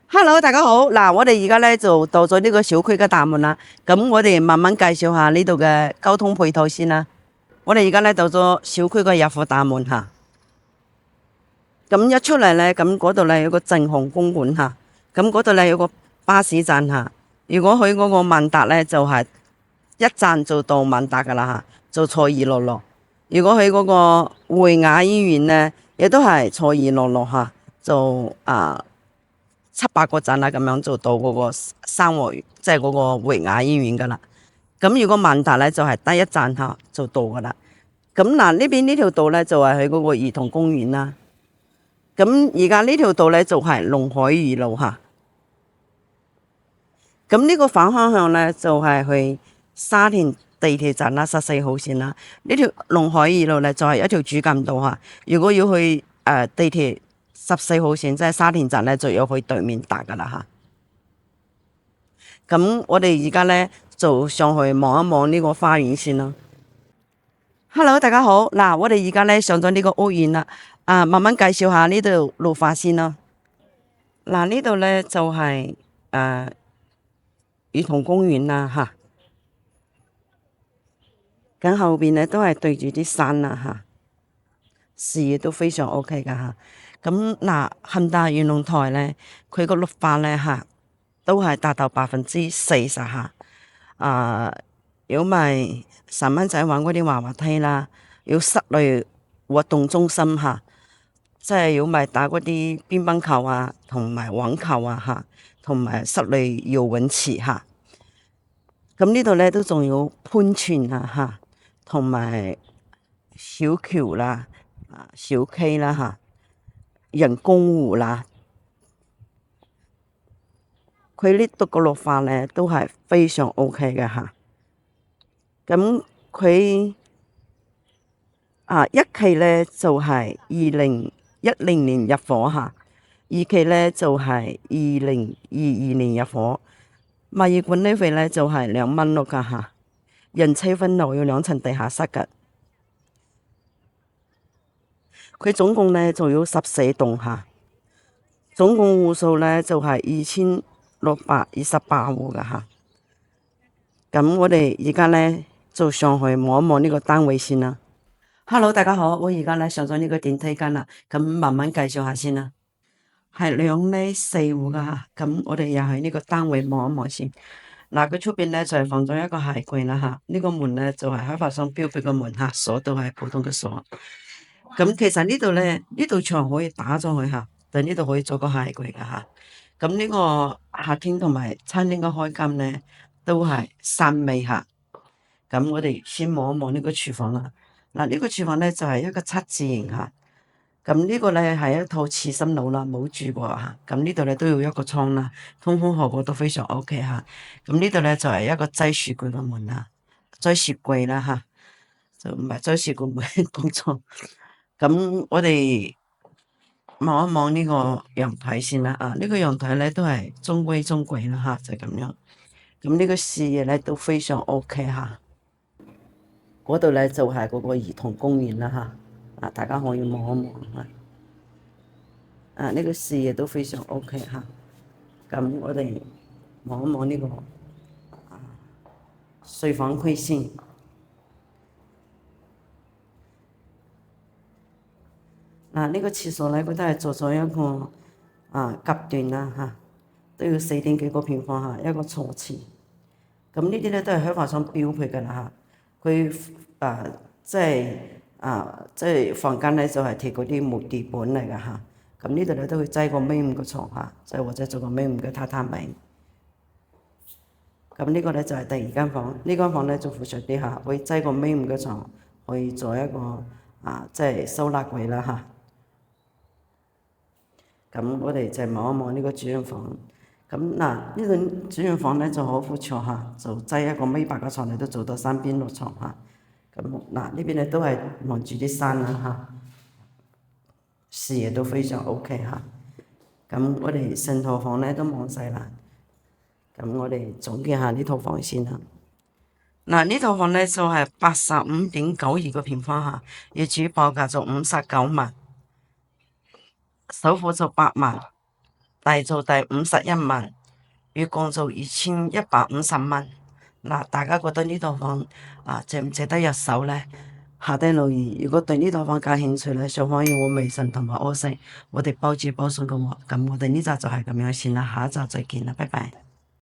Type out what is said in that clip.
Hello，大家好。嗱，我哋而家咧就到咗呢個小區嘅大門啦。咁我哋慢慢介紹下呢度嘅交通配套先啦。我哋而家咧到咗小區嘅入戶大門嚇。咁一出嚟咧，咁嗰度咧有個正紅公館嚇。咁嗰度咧有個巴士站嚇。如果去嗰個萬達咧，就係一站就到萬達噶啦嚇，就坐266。如果去嗰個匯雅醫院咧，亦都係坐266嚇，就7、8個站啦，咁樣就到嗰個生活，即係嗰個匯雅醫院噶啦。咁如果萬達咧就係得一站嚇就到噶啦。咁嗱，呢邊呢條道咧就係去嗰個兒童公園啦。咁而家呢條道咧就係龍海二路嚇。咁呢個反方向咧就係去沙田地鐵站啦，14號線啦。呢條龍海二路咧就係一條主幹道嚇。如果要去地鐵14號線，即係沙田站咧，就要去對面搭噶啦嚇。咁我哋而家咧就上去望一望呢個花園先啦。Hello， 大家好。嗱，我哋而家咧上咗呢個屋苑啦，慢慢介紹下呢度綠化先啦。嗱，呢度咧就係兒童公園啦嚇。咁後邊咧都係對住啲山啦嚇，視野都非常 OK 噶嚇。咁嗱，恒大漁農台咧，佢個綠化咧嚇，都係達到40%嚇。如果咪細蚊仔玩嗰啲滑滑梯啦，有室內活動中心嚇，即係要咪打嗰啲乒乓球啊，同埋網球啊嚇，同埋室內游泳池嚇。咁呢度咧都仲有噴泉啊嚇，同埋小橋啦、小溪啦嚇。人工湖啦，佢呢度個綠化咧都係非常 OK 嘅嚇。咁佢一期咧就係2010年入伙嚇，二期咧就係2022年入伙。物業管理費咧就係2蚊6噶嚇，人車分流有2層地下室嘅。佢總共咧就有14棟嚇。總共戶數咧就係2628戶噶嚇。咁我哋而家咧就上去望一望呢個單位先啦。Hello， 大家好，我而家咧上咗呢個電梯間啦。咁慢慢介紹下先啦。係2呢4戶噶嚇。咁我哋又喺呢個單位望一望先。嗱，佢出邊咧就係放咗一個鞋櫃啦嚇。呢個門咧就係開發商標配嘅門嚇，鎖都係普通嘅鎖。咁其實呢度咧，呢度牆可以打咗去嚇。但呢度可以做個鞋櫃噶嚇。咁呢個客廳同埋餐廳嘅開間咧，都係3米嚇。咁我哋先望一望呢個廚房啦。嗱，呢個廚房咧就係一個7字形嚇。咁呢個咧係一套刺身樓啦，冇住過嚇。咁呢度咧都要一個窗啦，通風效果都非常 OK 嚇。咁呢度咧就係一個擠雪櫃嘅門啦，擠雪櫃啦嚇，就唔係擠雪櫃門講錯。咁我哋望一望呢個陽台先啦。呢個陽台咧都係中規中矩啦嚇，就咁樣。咁呢個視野咧都非常 OK 嚇。嗰度咧就係嗰個兒童公園啦嚇。大家可以望一望嚇。呢個視野都非常 OK 嚇。咁我哋望一望呢個睡房區先。呢個廁所咧，佢都係做咗一個夾斷啦嚇，都要4點幾個平方嚇，一個坐廁。咁呢啲咧都係開發商標配㗎啦嚇。佢即係房間咧就係貼嗰啲木地板嚟㗎嚇。咁呢度咧都會擠個1.5米嘅床嚇，即係或者做個1.5米嘅榻榻米。咁呢個咧就係第2間房，呢間房咧就附上啲嚇，可以擠個1.5米嘅床，可以做一個即係收納櫃啦嚇。咁我哋就望一望呢個主人房。咁呢個主人房咧就好闊綽嚇，就擠一個1.8米嘅床，你都做到3邊落床嚇。咁呢邊咧都係望住啲山啦嚇，視野都非常 OK 嚇。咁我哋成套房咧都望晒啦。咁我哋總結下呢套房先啦。嗱，呢套房咧就係85.92個平方嚇，業主報價就59萬，首付就8萬，大做第51萬，月供就2150蚊。嗱，大家覺得呢套房值唔值得入手呢？下低留言，如果對呢套房感興趣咧，上可以我微信同埋我姓，我哋包住包送嘅喎。咁我哋呢集就係咁樣先啦，下一集再見啦，拜拜。